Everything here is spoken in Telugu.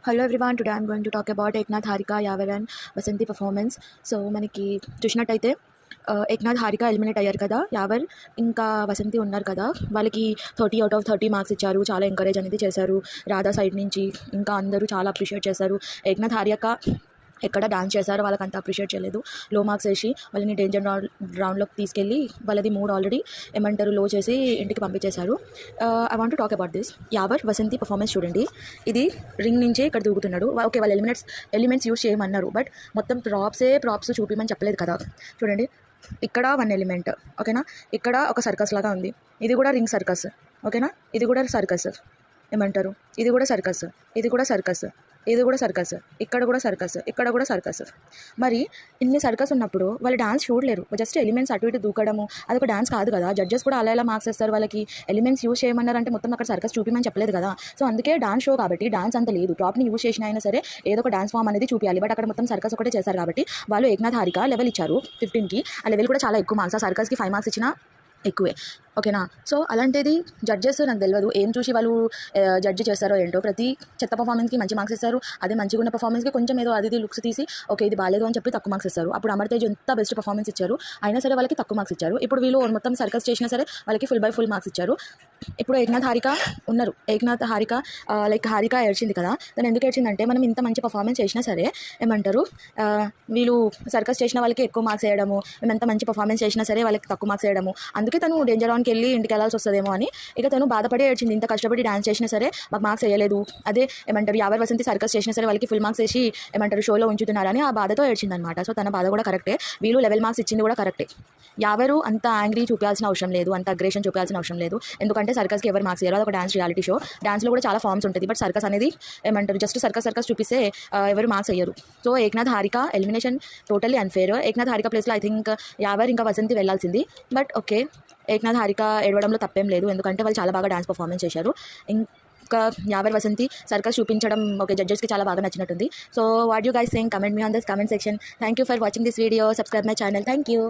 Hello everyone, today I'm going to talk about Eknath, Harika, Yawar and Vasanthi performance. So మనకి చూసినట్టయితే ఏక్నాథ్, హారిక ఎలిమినేట్ అయ్యారు కదా. యావర్ ఇంకా వసంతి ఉన్నారు కదా, వాళ్ళకి 30/30 మార్క్స్ ఇచ్చారు. చాలా ఎంకరేజ్ అనేది చేశారు రాధా సైడ్ నుంచి. ఇంకా అందరూ చాలా అప్రిషియేట్ చేశారు. ఏక్నాథ్, హారిక ఎక్కడ డాన్స్ చేశారో వాళ్ళకి అంత అప్రిషియేట్ చేయలేదు. లో మార్క్స్ వేసి వాళ్ళని డేంజర్ రౌండ్లోకి తీసుకెళ్ళి వాళ్ళది మూడ్ ఆల్రెడీ లో చేసి ఇంటికి పంపించేశారు. I want to talk about this. Yawar, Vasanthi performance చూడండి. ఇది రింగ్ నుంచే ఇక్కడ దూకుతున్నాడు. ఓకే, వాళ్ళు ఎలిమెంట్స్ యూస్ చేయమన్నారు, బట్ మొత్తం ప్రాప్స్ చూపించమని చెప్పలేదు కదా. చూడండి, ఇక్కడ 1 ఎలిమెంట్, ఓకేనా. ఇక్కడ ఒక సర్కస్ లాగా ఉంది. ఇది కూడా రింగ్ సర్కస్, ఓకేనా. ఇది కూడా సర్కస్, ఏమంటారు, ఇది కూడా సర్కస్, ఇది కూడా సర్కస్, ఇది కూడా సర్కస్, ఇక్కడ కూడా సర్కస్, ఇక్కడ కూడా సర్కస్. మరి ఇన్ని సర్కస్ ఉన్నప్పుడు వాళ్ళు డాన్స్ చూడలేరు. జస్ట్ ఎలిమెంట్స్ అటు ఇటు దూకడము అదొక డాన్స్ కాదు కదా. జడ్జెస్ కూడా అలా మార్క్స్ ఇస్తారు. వాళ్ళకి ఎలిమెంట్స్ యూజ్ చేయమన్నారంటే మొత్తం అక్కడ సర్కస్ చూపించమని చెప్పలేదు కదా. సో అందుకే డాన్స్ షో కాబట్టి డాన్స్ అంత లేదు. ప్రాప్ని యూజ్ చేసిన అయినా సరే ఏదో ఒక డాన్స్ ఫామ్ అనేది చూపించాలి. బట్ అక్కడ మొత్తం సర్కస్ ఒకటే చేశారు కాబట్టి వాళ్ళు ఏక్నాథ్, హారిక లెవెల్ ఇచ్చారు 15కి. ఆ లెవెల్ కూడా చాలా ఎక్కువ మార్క్స్. ఆ సర్కస్కి 5 మార్క్స్ ఇచ్చినా ఎక్కువే, ఓకేనా. సో అలాంటిది జడ్జెస్ నాకు తెలియదు ఏం చూసి వాళ్ళు జడ్జి చేస్తారో ఏంటో. ప్రతి చెత్త పర్ఫార్మెన్స్కి మంచి మార్క్స్ ఇస్తారు. అదే మంచిగా ఉన్న పర్ఫార్మెన్స్కి కొంచెం ఏదో అది లుక్స్ తీసి ఓకే ఇది బాగాలేదు అని చెప్పి తక్కువ మార్క్స్ ఇస్తారు. అప్పుడు అమర్తేజ్ ఎంత బెస్ట్ పర్ఫార్మెన్స్ ఇచ్చారు, అయినా సరే వాళ్ళకి తక్కువ మార్క్స్ ఇచ్చారు. ఇప్పుడు వీళ్ళు మొత్తం సర్కస్ చేసినా సరే వాళ్ళకి ఫుల్ మార్క్స్ ఇచ్చారు. ఇప్పుడు ఏక్నాథ్, హారిక ఉన్నారు. ఏక్నాథ్, హారిక హారిక ఏడ్చింది కదా. తను ఎందుకు ఏడ్చిందంటే మనం ఇంత మంచి పర్ఫార్మెన్స్ చేసినా సరే ఏమంటారు, వీళ్ళు సర్కస్ చేసిన వాళ్ళకి ఎక్కువ మార్క్స్ వేయడము, మేము ఎంత మంచి పర్ఫార్మెన్స్ చేసినా సరే వాళ్ళకి తక్కువ మార్క్స్ వేయడము. అందుకే తను డేంజర్ ఆన్కి వెళ్ళి ఇంటికి వెళ్ళాల్సి వస్తుందేమో అని ఇక తను బాధపడి ఏడ్చింది. ఇంత కష్టపడి డాన్స్ చేసినా సరే మాకు మార్క్స్ వేయలేదు. అదే ఏమంటారు, యావర్, వసంతి సర్కస్ చేసినా సరే వాళ్ళకి ఫుల్ మార్క్స్ వేసి ఏమంటారు షోలో ఉంచుతున్నారని ఆ బాధతో ఏడ్చింది అనమాట. సో తన బాధ కూడా కరెక్టే. వీళ్ళు లెవెల్ మార్క్స్ ఇచ్చింది కూడా కరెక్టే. యావరు అంత యాంగ్రీ చూపించాల్సిన అవసరం లేదు, అంత అగ్రెషన్ చూపించాల్సిన అవసరం లేదు. ఎందుకంటే సర్కస్కి ఎవరు మార్క్స్ ఇయ్యారు, అది ఒక డాన్స్ రియాలిటీ షో. డాన్స్లో కూడా చాలా ఫార్మ్స్ ఉంటుంది. బట్ సర్కస్ అనేది ఏమంటారు జస్ట్ సర్కస్ చూపిస్తే ఎవరు మార్క్స్ అయ్యారు. So Eknath, Harika elimination totally unfair. Eknath, Harika ప్లేస్లో ఐ థింక్ యావర్ ఇంకా వసంతి వెళ్ళాల్సింది. బట్ ఓకే, ఏక్నాథ్, హారిక ఏడవడంలో తప్పేం లేదు. ఎందుకంటే వాళ్ళు చాలా బాగా డాన్స్ పర్ఫార్మెన్స్ చేశారు. ఇంకా యావర్, వసంతి సర్కస్ చూపించడం ఓకే జడ్జెస్కి చాలా బాగా నచ్చినట్టుంది. So what you guys think? Comment me on this comment section. Thank you for watching this video. Subscribe my channel. Thank you.